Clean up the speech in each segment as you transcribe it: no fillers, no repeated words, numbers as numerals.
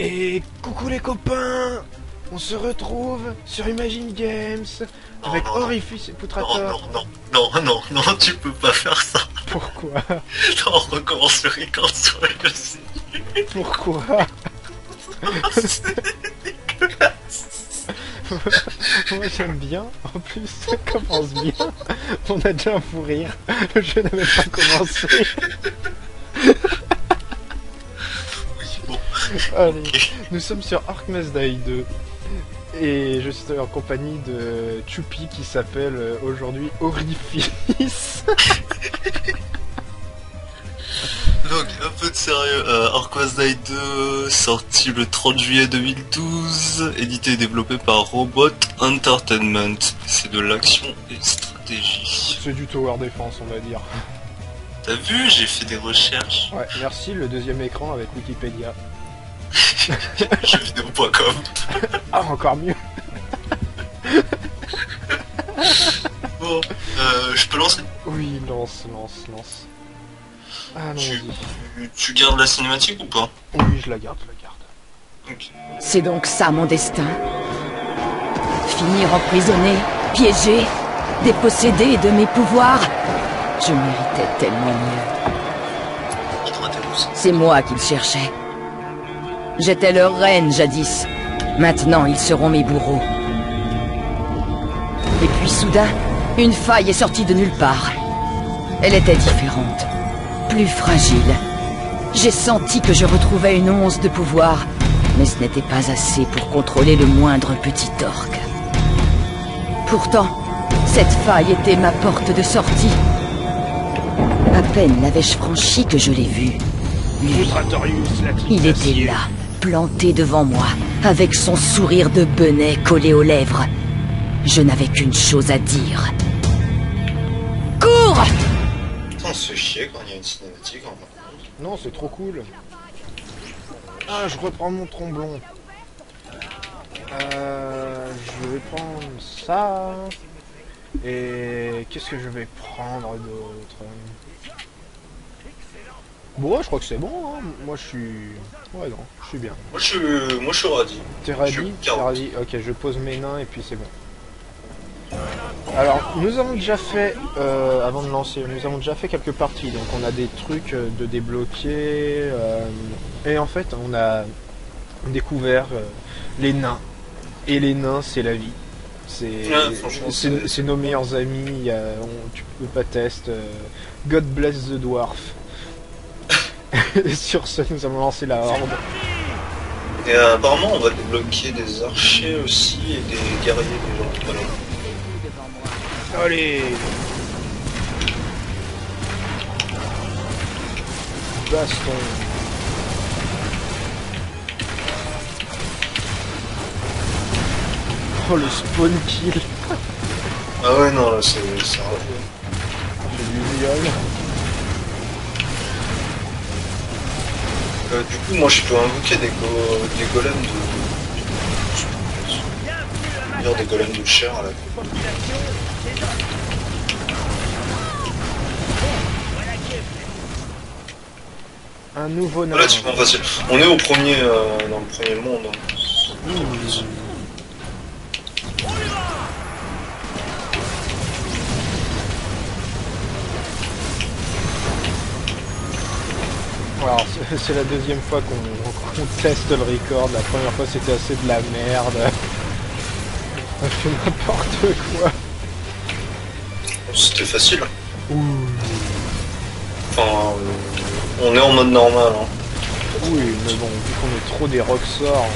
Et coucou les copains, on se retrouve sur Imagine Games avec Orifice et Poutrator. Non, tu peux pas faire ça. Pourquoi? Non, on recommence le record sur le site. Pourquoi? C'est dégueulasse. Moi j'aime bien, en plus ça commence bien. On a déjà un fou rire, le jeu n'avait pas commencé. Allez, nous sommes sur Ark Must Die 2 et je suis en compagnie de Choupi qui s'appelle aujourd'hui Orifice. Donc, un peu de sérieux, Ark Must Die 2, sorti le 30 juillet 2012, édité et développé par Robot Entertainment. C'est de l'action et stratégie. C'est du tower defense on va dire. T'as vu, j'ai fait des recherches. Ouais, merci, le deuxième écran avec Wikipédia. Jeuxvideo.com. Ah, encore mieux. Bon, je peux lancer? Oui, lance. Ah non, tu gardes la cinématique ou pas? oui, je la garde. Ok. C'est donc ça mon destin. Finir emprisonné, piégé, dépossédé de mes pouvoirs. Je méritais tellement mieux. C'est moi qu'ils cherchaient. J'étais leur reine jadis. Maintenant, ils seront mes bourreaux. Et puis soudain, une faille est sortie de nulle part. Elle était différente, plus fragile. J'ai senti que je retrouvais une once de pouvoir, mais ce n'était pas assez pour contrôler le moindre petit orc. Pourtant, cette faille était ma porte de sortie. À peine l'avais-je franchi que je l'ai vu. Lui, il était là, planté devant moi, avec son sourire de benet collé aux lèvres. Je n'avais qu'une chose à dire. Cours! On se fait chier quand il y a une cinématique en fait. Non, c'est trop cool. Ah, je reprends mon tromblon. Je vais prendre ça. Et qu'est-ce que je vais prendre d'autre? Bon, ouais, je crois que c'est bon, hein. Moi, je suis... Ouais, non, je suis bien. Moi je suis radis. T'es ready? T'es ready? Ok, je pose mes nains et puis c'est bon. Alors, nous avons déjà fait, avant de lancer, nous avons déjà fait quelques parties. Donc, on a des trucs de débloquer. Et en fait, on a découvert les nains. Et les nains, c'est la vie. C'est nos meilleurs amis. Tu peux pas tester. God bless the dwarf. Et sur ce, nous allons lancer la horde. Et apparemment, on va débloquer des archers aussi et des guerriers des gens. Voilà. Allez! Baston. Oh, le spawn kill. Ah ouais, non, là, c'est rare. J'ai du viol. Du coup, moi, je peux invoquer des golems de... des golems de chair, là. Un nouveau nain. Relativement facile. On est au premier, dans le premier monde. Hein. Alors, c'est la deuxième fois qu'on teste le record. La première fois, c'était assez de la merde. On fait n'importe quoi. C'était facile. Ouh. Enfin, on est en mode normal. Hein. Oui, mais bon, vu qu'on est trop des roxors...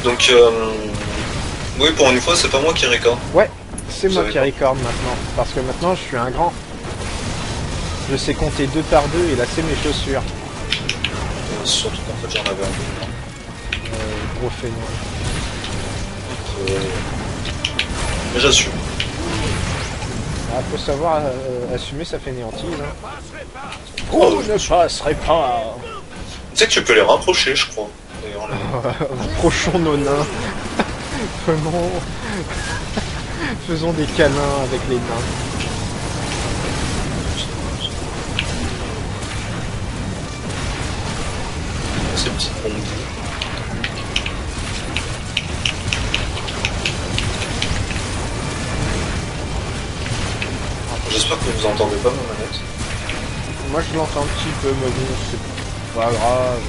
Donc, oui, pour une fois, c'est pas moi qui record. Ouais, c'est moi qui record maintenant. Parce que maintenant, je suis un grand. Je sais compter 2 par 2 et lasser mes chaussures. Surtout qu'en fait, j'en avais un peu. Gros feignant. Mais j'assume. Ah, faut savoir assumer sa fainéantise. Hein. Oh, ne passerait pas. Tu sais que tu peux les rapprocher, je crois. D'ailleurs, Approchons nos nains. Faisons des câlins avec les nains. ces petites bombes. J'espère que vous entendez pas ma manette. Moi je l'entends un petit peu, mais bon, c'est pas grave.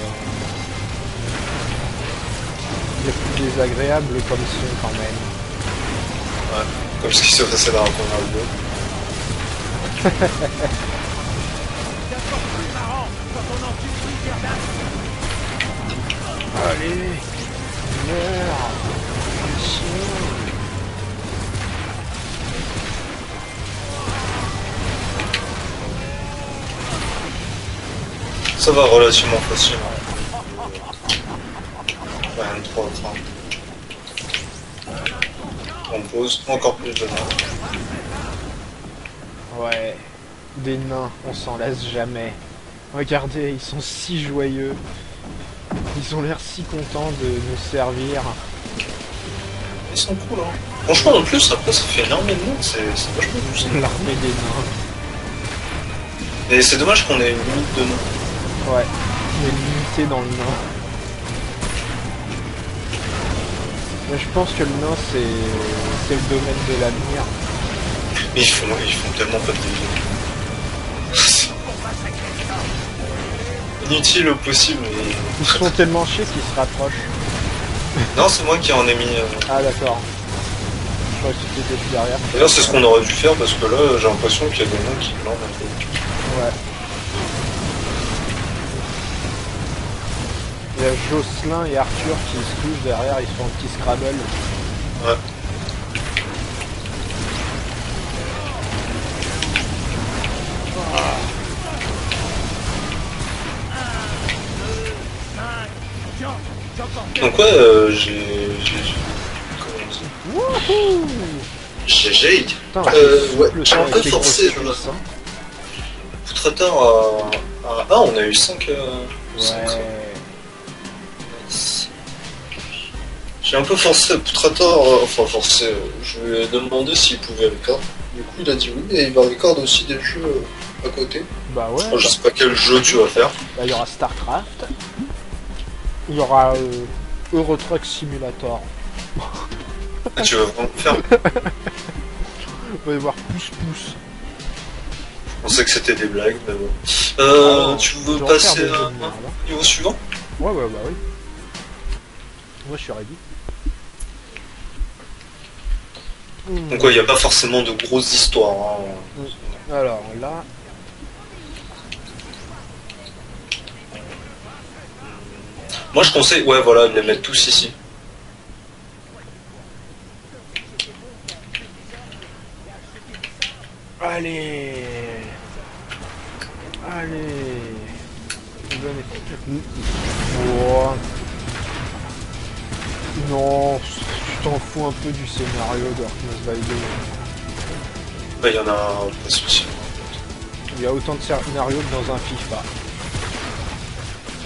Il y a plus désagréable comme son quand même. Ouais, comme ce qui s'est passé dans la première vidéo. Allez, meurs, chien. Ça va relativement facile. Rien de trop à on pose encore plus de nains. Ouais, des nains, on s'en lasse jamais. Regardez, ils sont si joyeux. Ils ont l'air si contents de nous servir. Ils sont cool, hein. Franchement, en plus, après, ça fait une armée de nains, c'est vachement juste. L'armée des nains. Et c'est dommage qu'on ait une limite de nains. Ouais, on est limité dans le nain. Mais je pense que le nain, c'est le domaine de l'avenir. Mais ils font tellement pas de dégâts. Inutile au possible, mais... Ils se font tellement chier qu'ils se rapprochent. Non, c'est moi qui en ai mis... Ah d'accord. Je crois que c'était depuis derrière. D'ailleurs, c'est ce qu'on aurait dû faire, parce que là, j'ai l'impression qu'il y a des nains qui landent un peu. Ouais. Il y a Jocelyn et Arthur qui se touchent derrière, ils font un petit Scrabble. Ouais. Donc ouais, Wouhou! j'ai Jade. Putain, Ouais, le j'ai temps un peu est forcé grosse là. cuisse, hein. Poutrateur à... Ah, on a eu 5... Ouais. J'ai un peu forcé Poutrateur, enfin forcé, je lui ai demandé s'il pouvait record. Du coup il a dit oui, et il va record aussi des jeux à côté. Bah ouais. Je sais pas quel jeu tu vas faire. Bah, il y aura StarCraft. Il y aura Euro Truck Simulator. Ah, tu vas vraiment faire? On va y voir pouce. Je pensais que c'était des blagues, mais bon. Tu veux je vais refaire passer des jeux de à merde, hein. niveau suivant? Ouais, bah oui. Moi je suis ready. Donc ouais, il n'y a pas forcément de grosses histoires. Hein. Alors là... Moi je conseille, ouais voilà, de les mettre tous ici. Allez. Venez. Oh. Non, tu t'en fous un peu du scénario de Darkness by Day. Bah il y en a pas spécialement. Il y a autant de scénarios que dans un FIFA.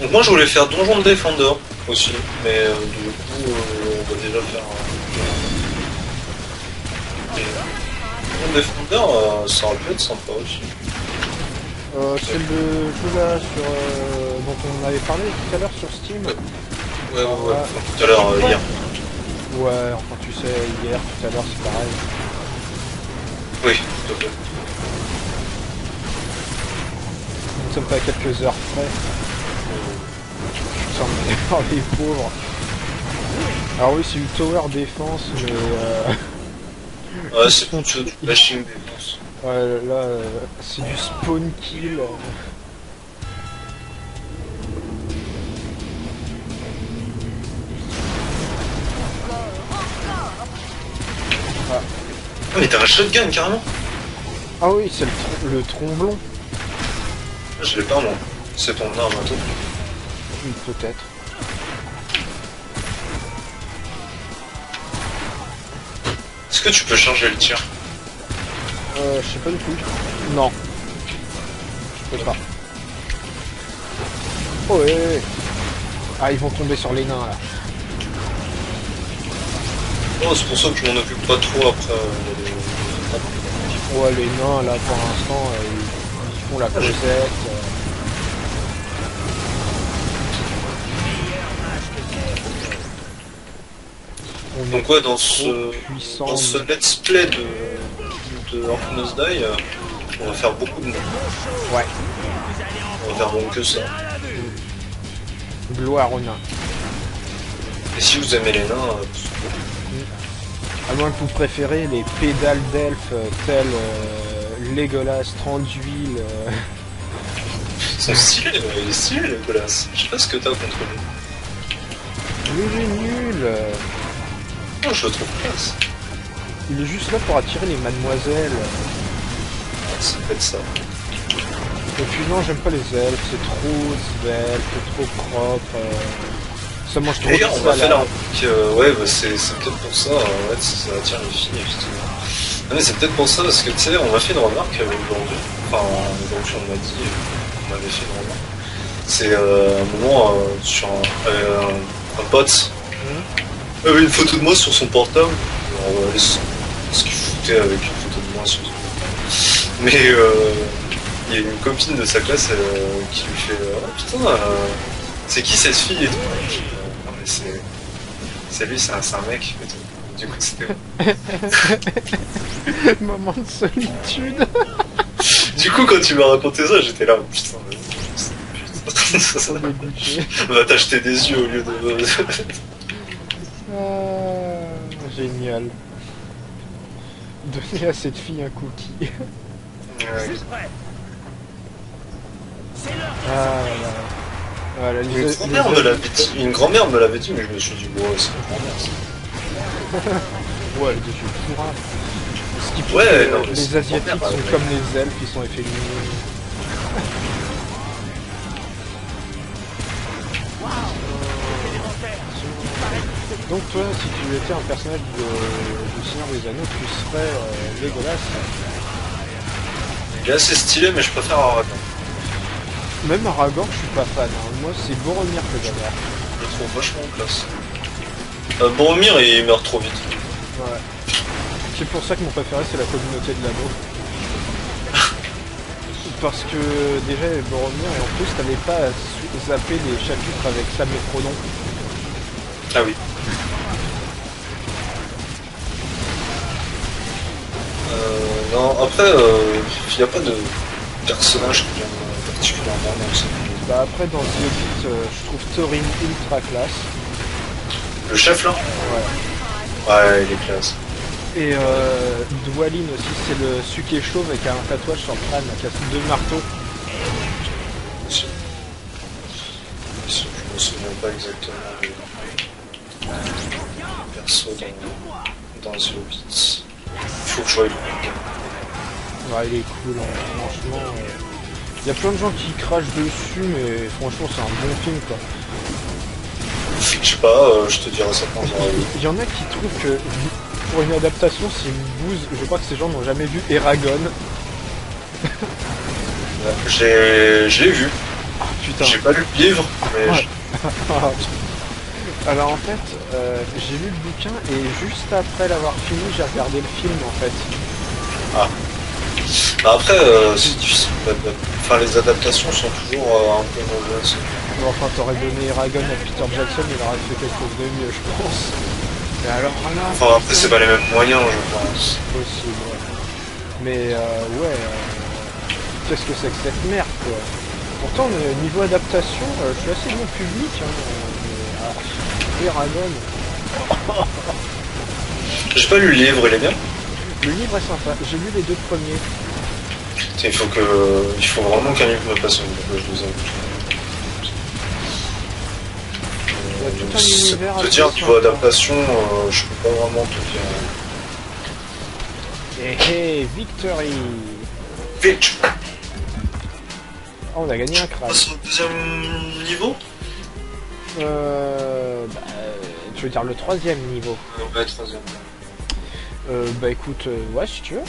Donc moi je voulais faire Donjon Defender aussi, mais du coup on va déjà faire... Donjon Defender, ça aurait pu être sympa aussi. C'est le jeu là sur, dont on avait parlé tout à l'heure sur Steam. Ouais, enfin, tout à l'heure, hier. Ouais, enfin tu sais, hier, tout à l'heure c'est pareil. Oui, tout à fait. Nous ne sommes pas à quelques heures près. Sans les pauvres. Alors oui, c'est du tower défense, mais Ouais, c'est plutôt du bashing défense. ouais, là, c'est du spawn kill. Ah mais t'as un shotgun carrément? Ah oui, c'est le tromblon. Je l'ai pas moi. C'est ton arme à toi. Peut-être. Est-ce que tu peux changer le tir? Je sais pas du tout. Non. Je peux pas. Oh ouais. Ah, ils vont tomber sur les nains là. Oh, c'est pour ça que je m'en occupe pas trop après. Ouais, les nains là pour l'instant, ils font la causette. On Donc est ouais, trop puissant. dans ce let's play de Orc Must Die, on va faire beaucoup de noms. Ouais. On va faire même que ça. Gloire aux nains. Et si vous aimez les nains, À moins que vous préférez les pédales d'elfes tels Legolas, Tranduil. c'est stylé, il est stylé Legolas. Je sais pas ce que t'as contre lui. Nul est nul. Non, je le trouve classe. Il est juste là pour attirer les mademoiselles. Ça peut être ça. Et puis non, j'aime pas les elfes, c'est trop svelte, c'est trop propre. Ça mange trop de D'ailleurs, on va faire la salade. remarque, ouais, bah c'est peut-être pour ça, ouais, ça attire les filles, effectivement. Non mais c'est peut-être pour ça, parce que tu sais, on m'a fait une remarque aujourd'hui, enfin, aujourd'hui on m'a dit, on m'avait fait une remarque. C'est un moment, sur un pote, avait une photo de moi sur son portable, alors, ce qu'il foutait avec une photo de moi sur son portable. Mais il y a une copine de sa classe qui lui fait oh putain, c'est qui cette fille et tout. Non mais c'est lui, c'est un mec et tout. Du coup c'était. Moment de solitude. Du coup quand tu m'as raconté ça, j'étais là, putain, on va t'acheter des yeux au lieu de. Génial. Donner à cette fille un cookie. Ouais. Voilà, Une grand-mère me l'avait dit, mais je me suis dit, bon, c'est une grand-mère ça. Ouais, elle est dessus pourrave. Ce qui fait Ouais, que non, mais les c'est Asiatiques une grand-mère, sont ouais. comme les elfes, ils sont efféminés. Donc toi, si tu étais un personnage du Seigneur des Anneaux, tu serais Legolas. Il est assez stylé, mais je préfère Aragorn. Même Aragorn, je suis pas fan. Hein. Moi, c'est Boromir que j'adore. Je le trouve vachement classe. Boromir, il meurt trop vite. Ouais. C'est pour ça que mon préféré, c'est la communauté de l'anneau. Parce que déjà, il y avait Boromir, et en plus, t'avais pas à zapper les chapitres avec Sam et Frodon. Ah oui. Non, après, il n'y a pas de personnage que j'aime particulièrement dans ça. Bah après, dans The Hobbit, je trouve Thorin ultra classe. Le chef là? Ouais. Ouais, il est classe. Et Dwalin aussi, c'est celui qui est chauve avec un tatouage sur le crâne, qui a 2 marteaux. Je me souviens pas exactement du perso dans The Hobbit. Il faut que je voie le film. Ouais, il est cool, hein. Franchement. Il y a plein de gens qui crachent dessus, mais franchement, c'est un bon film, quoi. Je sais pas, je te dirai ça quand j'aurai vu. Il y en a qui trouvent que pour une adaptation, c'est une bouse. Je crois que ces gens n'ont jamais vu Eragon. Je l'ai vu. Ah putain. J'ai pas lu le livre, mais Ouais. Alors en fait, j'ai lu le bouquin et juste après l'avoir fini, j'ai regardé le film en fait. ah. Bah après, c'est difficile. Enfin, les adaptations sont toujours un peu mauvaises. Bon, enfin, t'aurais donné Eragon à Peter Jackson, il aurait fait quelque chose de mieux, je pense. Et alors là, Enfin, après, c'est pas les mêmes moyens, je pense. possible, ouais. Mais ouais, qu'est-ce que c'est que cette merde, quoi. Pourtant, niveau adaptation, je suis assez bon public, hein. Mais, Eragon. J'ai pas lu le livre, il est bien. Le livre est sympa, j'ai lu les 2 premiers. Il faut vraiment qu'un livre me passe une fois que je les ai. Il y a tout un univers Te assez dire, niveau sympa. adaptation, je peux pas vraiment te dire. Et hey, victory! Vite. Oh, on a gagné un crâne. Passe au deuxième niveau. Tu veux dire le 3e niveau? Ouais, troisième. Bah écoute, ouais, si tu veux.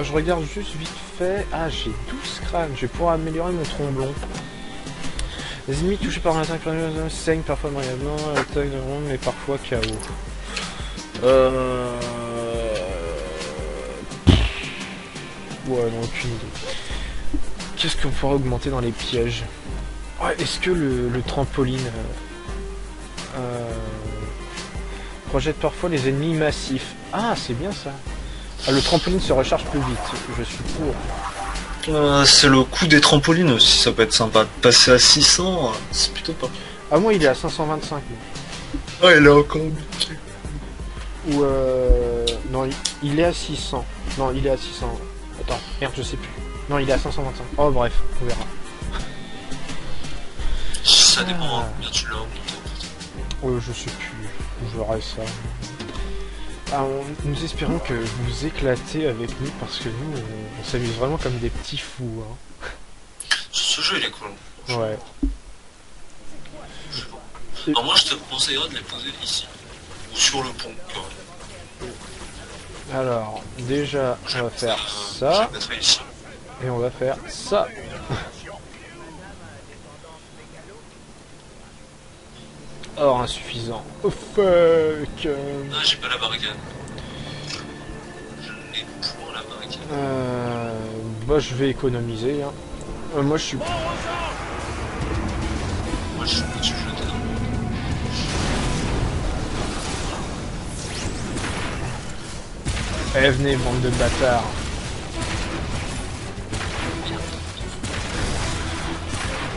Je regarde juste vite fait. Ah, j'ai 12 crânes. Je vais pouvoir améliorer mon tromblon. Les ennemis touchés par un attaque saignent parfois brièvement, attaque de ronde, mais parfois KO. Ouais, non, aucune idée. Qu'est-ce qu'on pourrait augmenter dans les pièges? Ouais, est-ce que le trampoline... projette parfois les ennemis massifs. Ah, c'est bien ça. Ah, le trampoline se recharge plus vite. Je suis pour. C'est le coût des trampolines aussi, ça peut être sympa. Passer à 600, c'est plutôt pas. Ah, moi, il est à 525. Ouais, il est encore. Ou non, il est à 600. Non, il est à 600. Attends, merde, je sais plus. Non, il est à 525. Oh, bref, on verra. Ça dépend combien tu l'as. Je sais plus. Je verrai ça. Ah, nous espérons que vous vous éclatez avec nous parce que nous, on s'amuse vraiment comme des petits fous. Hein. Ce jeu, il est cool. Ouais. Alors moi, je te conseillerais de les poser ici. Ou sur le pont, quand même. Alors, déjà, on va faire Je ça. le mettrai ici. Et on va faire ça. Or, insuffisant. Oh fuck. Ah, j'ai pas la barricade. Je n'ai point la barricade. Bah, je vais économiser. Hein. Moi, je suis. Moi, je suis jeté dans Eh, venez, bande de bâtards.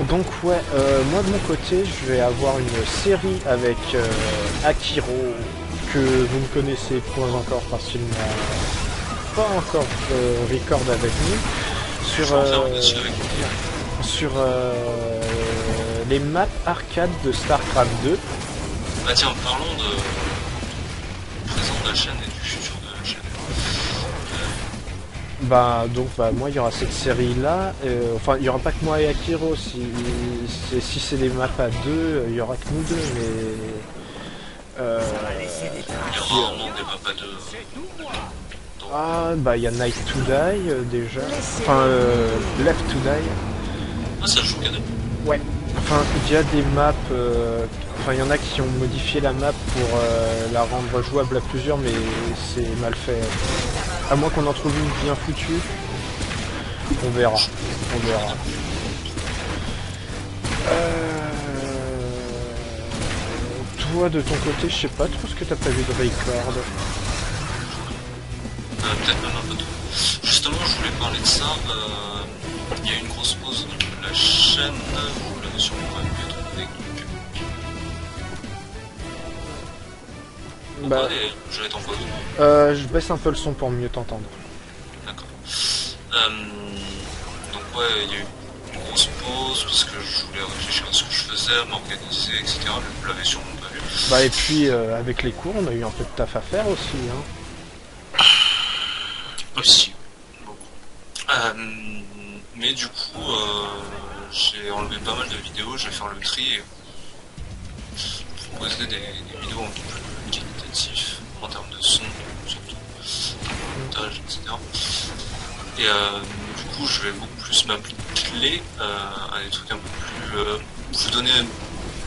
Donc ouais, moi de mon côté, je vais avoir une série avec Akiro, que vous ne connaissez point encore parce qu'il n'a pas encore record avec nous, sur les maps arcade de StarCraft 2. Bah tiens, parlons du présent de la chaîne et du futur de la chaîne. Bah donc moi il y aura cette série là, enfin il y aura pas que moi et Akiro, si c'est des maps à deux, il y aura que nous deux, mais Il y aura rarement des maps à deux. ah bah il y a Night to Die déjà, enfin Left to Die. Ah, ça joue cadet. Ouais, enfin il y a des maps, enfin il y en a qui ont modifié la map pour la rendre jouable à plusieurs, mais c'est mal fait. À moins qu'on en trouve une bien foutue. On verra. On verra. Toi de ton côté, je sais pas trop ce que t'as prévu de record. Peut-être même un peu trop. Justement, je voulais parler de ça. Il y a eu une grosse pause de la chaîne. Vous l'avez sûrement pas pu trouver. Bah, je vais être en pause. je baisse un peu le son pour mieux t'entendre. D'accord. Donc ouais, il y a eu une grosse pause parce que je voulais réfléchir à ce que je faisais, m'organiser, etc. Vous l'avez sûrement pas vu. Bah et puis avec les cours, on a eu un peu de taf à faire aussi. Hein. Aussi. Beaucoup. Mais du coup, j'ai enlevé pas mal de vidéos, je vais faire le tri et proposer des vidéos un peu plus qualitatives en termes de son, surtout, montage, etc. Et du coup, je vais beaucoup plus m'appeler à des trucs un peu plus... vous donner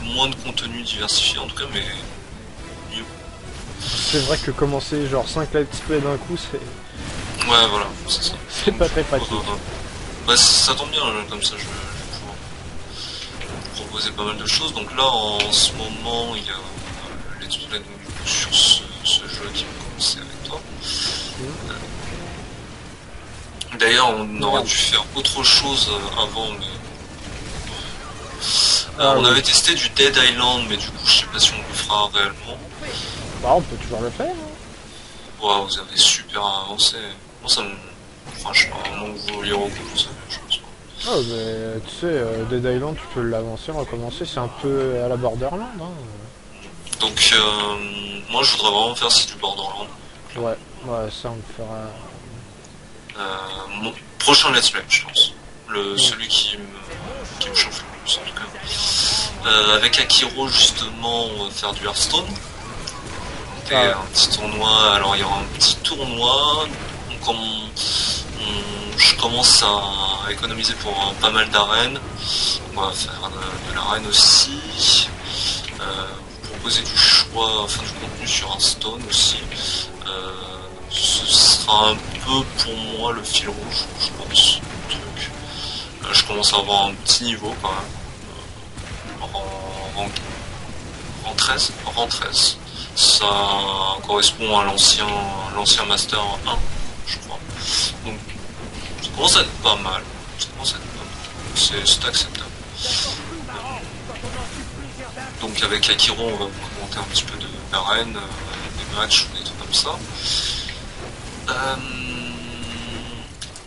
moins de contenu diversifié en tout cas, mais mieux. C'est vrai que commencer genre 5 let's play d'un coup, c'est... Ouais, voilà, c'est ça. C'est pas très pratique. Bah, ça tombe bien, comme ça je vais pouvoir proposer pas mal de choses. Donc là, en ce moment, il y a let's play donc, sur ce jeu qui va commencer avec toi. D'ailleurs, on aurait dû faire autre chose avant, mais... on avait testé du Dead Island, mais du coup, je sais pas si on le fera réellement. Bah, on peut toujours le faire. Hein. Wow, vous avez super avancé. Moi, ça me... Franchement, à moins que vous vouliez recours, vous savez, je pense pas. Ah, mais tu sais, Dead Island, tu peux l'avancer, recommencer, c'est un peu à la Borderland. Hein. Donc, moi, je voudrais vraiment faire du Borderland. Ouais, ça on le fera. Mon prochain let's play, je pense. Celui qui me chauffe le plus, en tout cas. Avec Akiro, justement, on va faire du Hearthstone. Un petit tournoi. Alors, il y aura un petit tournoi. Donc, je commence à économiser pour pas mal d'arènes. On va faire de l'arène aussi. Vous proposer du choix, enfin du contenu sur Hearthstone aussi. Ce sera un peu pour moi le fil rouge, je pense. Truc. Je commence à avoir un petit niveau quand même. Rang 13. Ça correspond à l'ancien Master 1, je crois. Donc ça commence à être pas mal. C'est acceptable. Donc avec Akiro, on va monter un petit peu d'arène, des matchs, des trucs comme ça.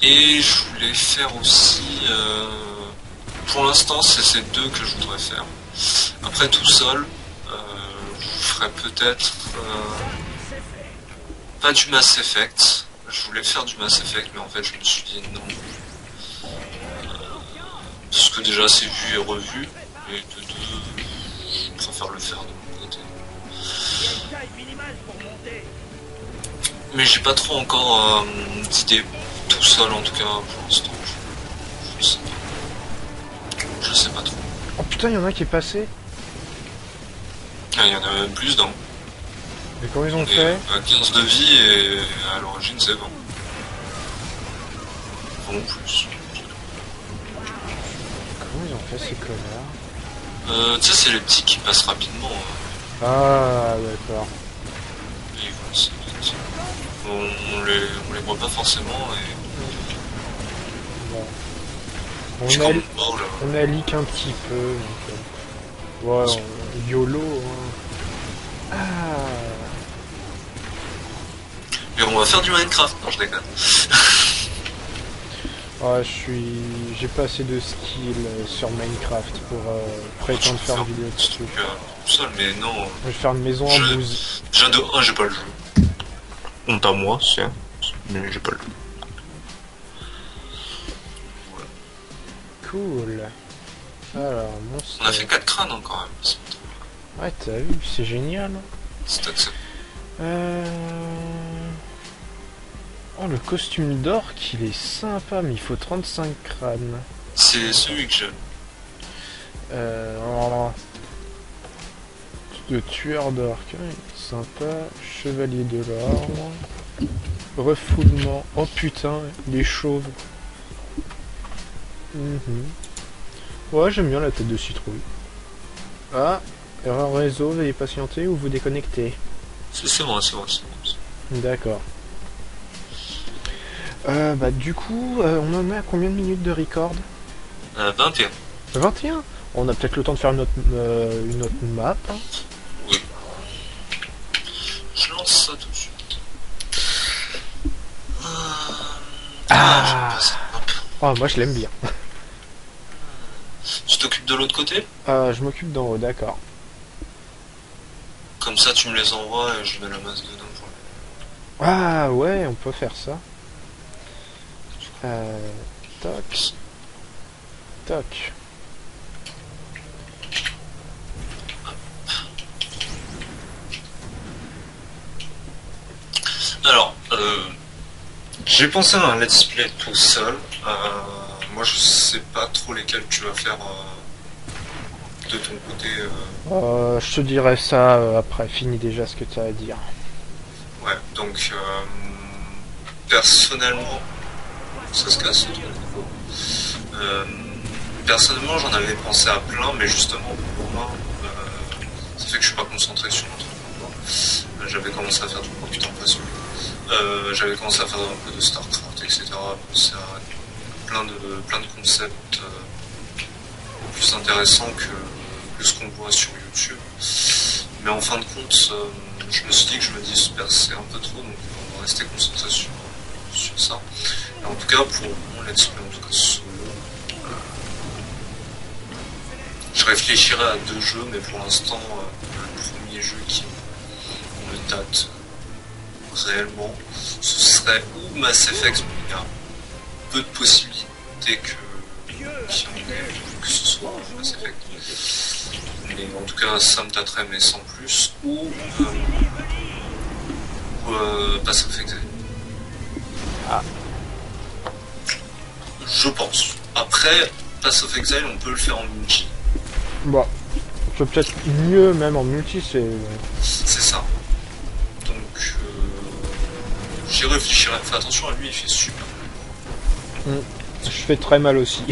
Et je voulais faire aussi... pour l'instant, c'est ces deux que je voudrais faire. Après, tout seul, je ferais peut-être... pas du Mass Effect. Je voulais faire du Mass Effect, mais en fait, je me suis dit non. Parce que déjà, c'est vu et revu. Et de deux, je préfère le faire de mon côté. Mais j'ai pas trop encore d'idées. Tout seul, en tout cas, pour l'instant. Je sais pas. Je sais pas trop. Oh putain, il y en a qui est passé. Ah, il y en a même plus d'un. Et comment ils ont Et, fait? 15 de vie et à l'origine c'est 20. Bon, plus. Comment ils ont fait ces connards? Tu sais, c'est les petits qui passent rapidement. Ah, d'accord. Et ils vont assez vite. On les voit pas forcément et... Bon. Puis On a, comme mort, là. on a leak un petit peu. Donc, ouais, YOLO. Hein. Ah. Et on va faire du Minecraft, non je déconne. Ouais, j'ai pas assez de skill sur Minecraft pour prétendre faire une vidéo dessus. Tout seul, mais non. Je vais faire une maison en bouse. Déjà de 1, j'ai pas le jeu. Honte à moi, c'est. Mais j'ai pas le jeu. Cool. Alors, monstre. On a fait 4 crânes quand même. Ouais, t'as vu, c'est génial. C'est accepté. Oh, le costume d'orque, il est sympa, mais il faut 35 crânes. C'est celui que j'ai. Alors, de tueur d'orque, hein, sympa. Chevalier de l'ordre. Refoulement. Oh putain, il est chauve. Ouais, j'aime bien la tête de citrouille. Ah, erreur réseau, veuillez patienter ou vous déconnecter. C'est bon. D'accord. Bah du coup, on en est à combien de minutes de record? 21. 21. On a peut-être le temps de faire une autre map. Hein. Oui. Je lance ça tout de suite. Ah. J'aime pas cette map. Oh, moi je l'aime bien. Tu t'occupes de l'autre côté? Je m'occupe d'en haut, d'accord. Comme ça, tu me les envoies et je mets la masse dedans pour le... Ah ouais, on peut faire ça. Toc. Toc. Alors, j'ai pensé à un let's play tout seul. Moi, je sais pas trop lesquels tu vas faire de ton côté. Je te dirai ça après. Finis déjà ce que tu as à dire. Ouais, donc personnellement, ça se casse. Personnellement, j'en avais pensé à plein, mais justement pour moi, ça fait que je suis pas concentré sur un truc. J'avais commencé à faire du putain passion. J'avais commencé à faire un peu de StarCraft, etc. Penser à plein de concepts plus intéressants que ce qu'on voit sur YouTube. Mais en fin de compte, je me suis dit que je me dispersais un peu trop, donc on va rester concentré sur ça. Et en tout cas, pour mon let's play, en tout cas solo, je réfléchirais à 2 jeux, mais pour l'instant, le premier jeu qui me tâte réellement, ce serait ou Mass Effect, mais il y a peu de possibilités que ce soit Mass Effect. Mais en tout cas, ça me tâterait, mais sans plus, ou Pass of Exile. Ah. Je pense. Après, Pass of Exile, on peut le faire en multi. Bon. Peut-être mieux même en multi, c'est... C'est ça. Donc, j'y réfléchirai. Fais attention à lui, il fait super. Je fais très mal aussi.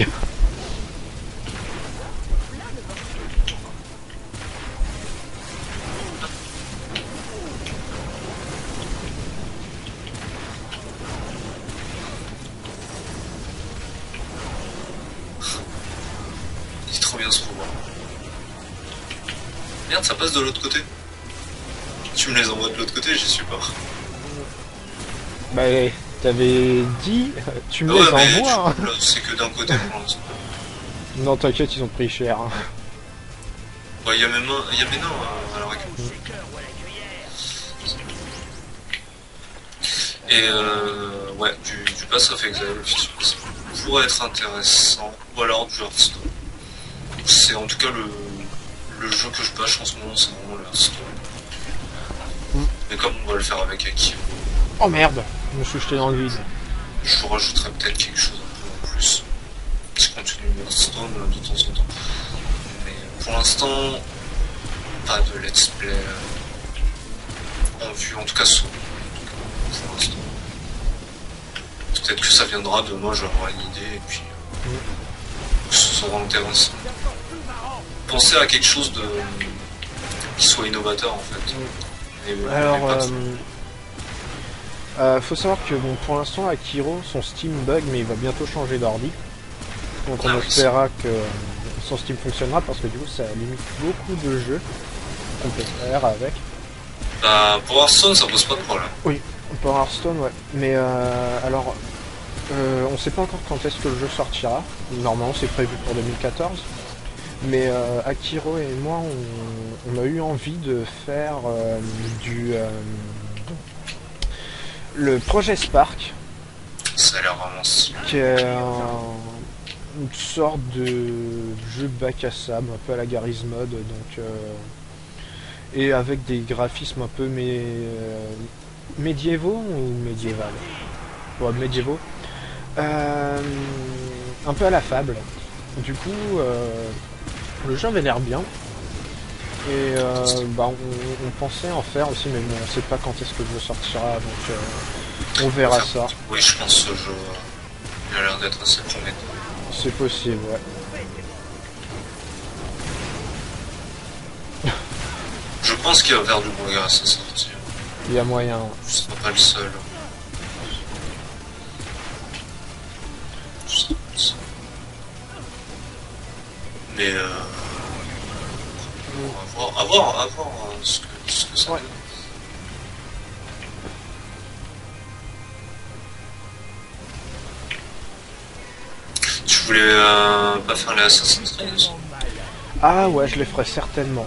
bien se revoir. Merde, ça passe de l'autre côté. Tu me les envoies de l'autre côté, j'y suis pas. Bah, t'avais dit, tu me Ah les ouais, mais envoies. Hein. là, c'est que d'un côté pour l'instant. Non, t'inquiète, ils ont pris cher. Hein. Bah, y a même un, y a Bénin à la récup. Et ouais, du pass of exile, effectivement, ça pourrait être intéressant. Ou alors du Hearthstone. C'est en tout cas le jeu que je bâche en ce moment, c'est vraiment le Hearthstone. Mais comme on va le faire avec Akio, Oh merde, je me suis jeté dans le vide. je vous rajouterai peut-être quelque chose un peu en plus. Je continue le Hearthstone de temps en temps. Mais pour l'instant, pas de let's play en vue, en tout cas solo. Pour l'instant. Peut-être que ça viendra demain, j'aurai une idée et puis ce sera intéressant. Pensez à quelque chose de qui soit innovateur en fait. Alors, faut savoir que bon, pour l'instant, Akiro, son Steam bug, mais il va bientôt changer d'ordi. Donc on espérera que son Steam fonctionnera parce que du coup, ça limite beaucoup de jeux qu'on peut faire avec. Bah, pour Hearthstone, ça pose pas de problème. Oui, pour Hearthstone, ouais. Mais alors, on sait pas encore quand est-ce que le jeu sortira. Normalement, c'est prévu pour 2014. Mais Akiro et moi, on a eu envie de faire le projet Spark, Ça a l'air vraiment stylé. qui est une sorte de jeu bac à sable, un peu à la Garry's Mod, donc et avec des graphismes un peu médiévaux ou médiéval, ouais, médiévaux, un peu à la Fable. Du coup, le jeu avait l'air bien. Et bah, on pensait en faire aussi, mais bon, on sait pas quand est-ce que le jeu sortira, donc on verra ça. Oui, je pense que ce jeu il a l'air d'être assez prometteur. C'est possible, ouais. Je pense qu'il va faire du bruit à sa sortie. Il y a moyen. Je serai pas le seul. Je serai pas le seul. Mais à voir ce que ça Ouais. donne. Tu voulais pas faire les Assassin's Creed aussi? Ah ouais, je les ferai certainement.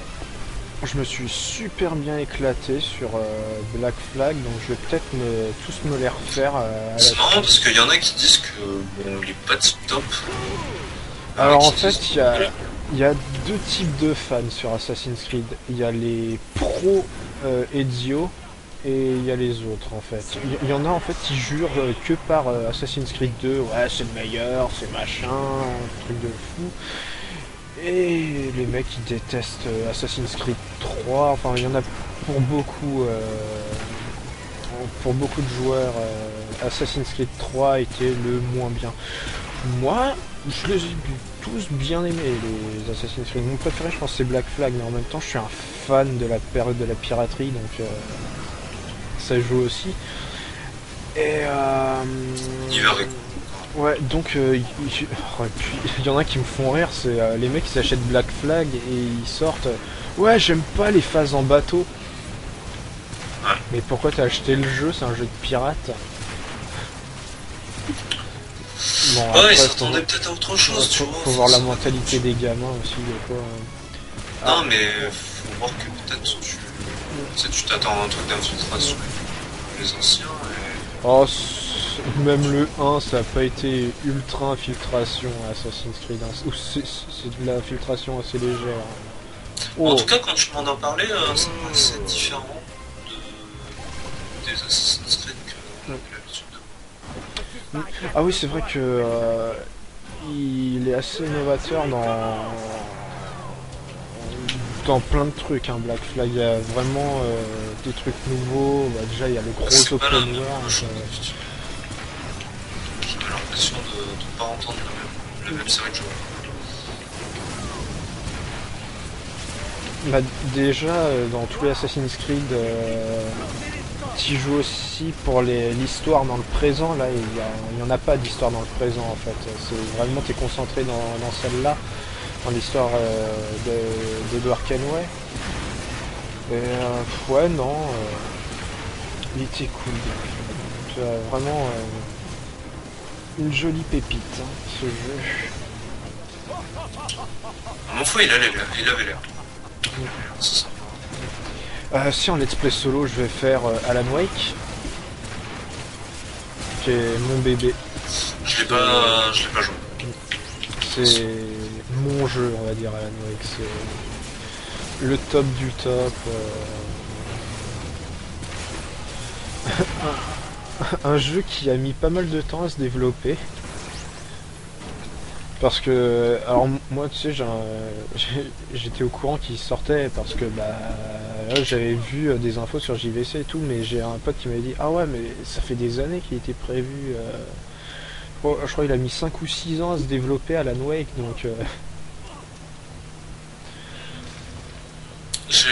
Je me suis super bien éclaté sur Black Flag, donc je vais peut-être tous me les refaire à la C'est marrant parce qu'il y en a qui disent que bon, il est pas tip top. Alors en Qui fait, disent- il y a deux types de fans sur Assassin's Creed. Il y a les pros Ezio et il y a les autres en fait. Il y en a en fait qui jurent que par Assassin's Creed 2, ouais c'est le meilleur, c'est machin, un truc de fou. Et les mecs qui détestent Assassin's Creed 3, enfin il y en a pour beaucoup de joueurs, Assassin's Creed 3 était le moins bien. Moi, je les ai tous bien aimés, les Assassin's Creed. Mon préféré, je pense, c'est Black Flag, mais en même temps, je suis un fan de la période de la piraterie, donc ça joue aussi. Et L'hiver est ouais, donc il y en a qui me font rire, c'est les mecs qui s'achètent Black Flag et ils sortent. Ouais, j'aime pas les phases en bateau. Ouais. Mais pourquoi t'as acheté le jeu? C'est un jeu de pirate. Bon, Ouais, après, ils s'attendaient peut-être à autre chose, tu vois. faut voir la mentalité des gamins aussi, des fois. Non, mais faut voir que peut-être tu t'attends à un truc d'infiltration. Les anciens, et... Oh, même le 1, ça a pas été ultra infiltration à Assassin's Creed 1. Ou c'est de l'infiltration assez légère. Oh. En tout cas, quand tu m'en as parlé, ça me paraissait différent des Assassin's Creed que l'habitude de voir. Ah oui, c'est vrai que il est assez innovateur dans plein de trucs, hein, Black Flag. Il y a vraiment des trucs nouveaux. Bah, déjà, il y a le gros C'est pas la open même world. chose. J'ai l'impression de ne pas entendre la même série de jeux. Bah, déjà, dans tous les Assassin's Creed, tu joues aussi pour l'histoire dans le présent. Là, il y en a pas d'histoire dans le présent en fait. C'est vraiment, t'es concentré dans celle-là. dans l'histoire d'Edward Kenway. Et ouais, non, il était cool. Vraiment une jolie pépite, hein, ce jeu. Mon foi, il avait l'air. C'est ça. Si en let's play solo, je vais faire Alan Wake, qui est mon bébé. Je l'ai pas joué. C'est mon jeu, on va dire, Alan Wake. C'est le top du top. Un jeu qui a mis pas mal de temps à se développer. Parce que, alors moi tu sais, j'étais au courant qu'il sortait parce que j'avais vu des infos sur JVC et tout, mais j'ai un pote qui m'avait dit ah ouais mais ça fait des années qu'il était prévu. Je crois qu'il a mis 5 ou 6 ans à se développer Alan Wake, donc Je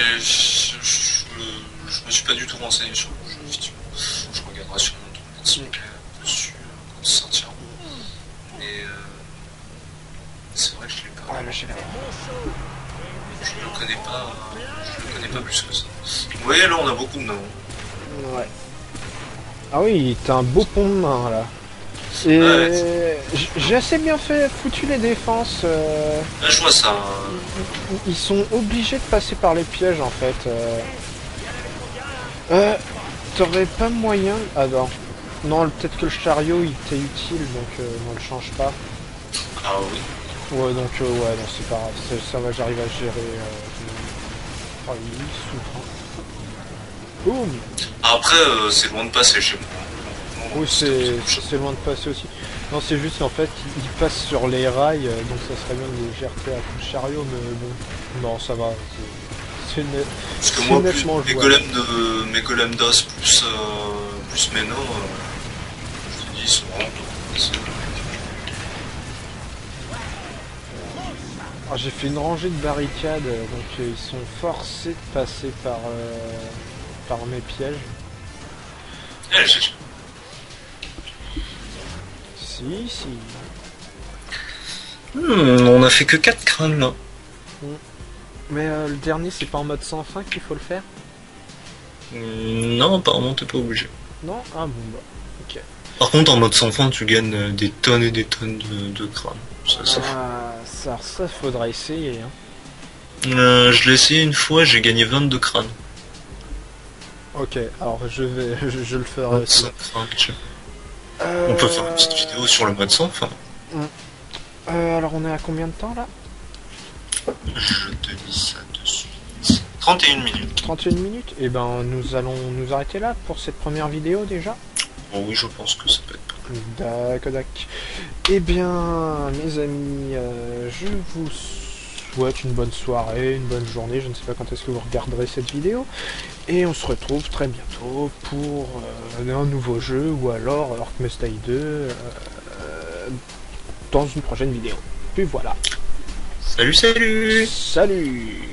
me suis pas du tout renseigné sur le jeu, effectivement. Je regarderai sur mon truc dessus quand il sortira. Mais c'est vrai que je l'ai pas. ouais, là, je Je le connais pas plus que ça. Vous voyez là on a beaucoup de noms. ouais. Ah oui, t'as un beau pont de main là. Et Ouais. j'ai assez bien foutu les défenses. Là je vois ça. Ils sont obligés de passer par les pièges en fait. T'aurais pas moyen... Ah non, peut-être que le chariot il t'est utile, donc on le change pas. Ah oui. Ouais, donc ouais, non, c'est pas grave, ça va, j'arrive à gérer. Oh, il souffre. Hein. Boum. Après c'est loin de passer chez moi. Oui, c'est loin de passer aussi. Non, c'est juste qu'en fait, il passe sur les rails, donc ça serait bien de les gérer à coup de chariot, mais bon, non, ça va. Parce que c'est moi, plus nettement mes jouable. golems d'os plus mes noms, je te dis, ils sont vraiment top. Alors, j'ai fait une rangée de barricades, donc ils sont forcés de passer par mes pièges. Eh, Si. on a fait que 4 crânes là. Mais le dernier, c'est pas en mode sans fin qu'il faut le faire? Non, apparemment t'es pas obligé. Non? Ah bon, bah, ok. Par contre, en mode sans fin, tu gagnes des tonnes et des tonnes de crânes. Ça faudra essayer. Hein. Je l'ai essayé une fois, j'ai gagné 22 crânes. Ok, alors je le ferai aussi. 25 crânes, on peut faire une petite vidéo sur le mode sans fin. Alors on est à combien de temps là? Je te dis ça de suite. 31 minutes. 31 minutes? Et ben nous allons nous arrêter là pour cette première vidéo déjà. Bon, oui, je pense que ça peut être pas mal. D'accord. Eh bien mes amis, je vous souhaite une bonne soirée, une bonne journée, je ne sais pas quand est-ce que vous regarderez cette vidéo. Et on se retrouve très bientôt pour un nouveau jeu ou alors Orc-Must Die 2 dans une prochaine vidéo. Puis voilà. Salut, salut! Salut!